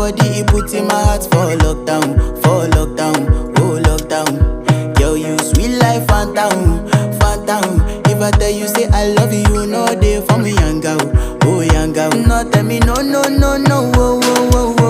body, it put in my heart for lockdown, oh lockdown. Girl, you sweet life, phantom, phantom. If I tell you say I love you, no day for me, young girl, oh young girl. No tell me no, no, no, no, oh, oh, oh,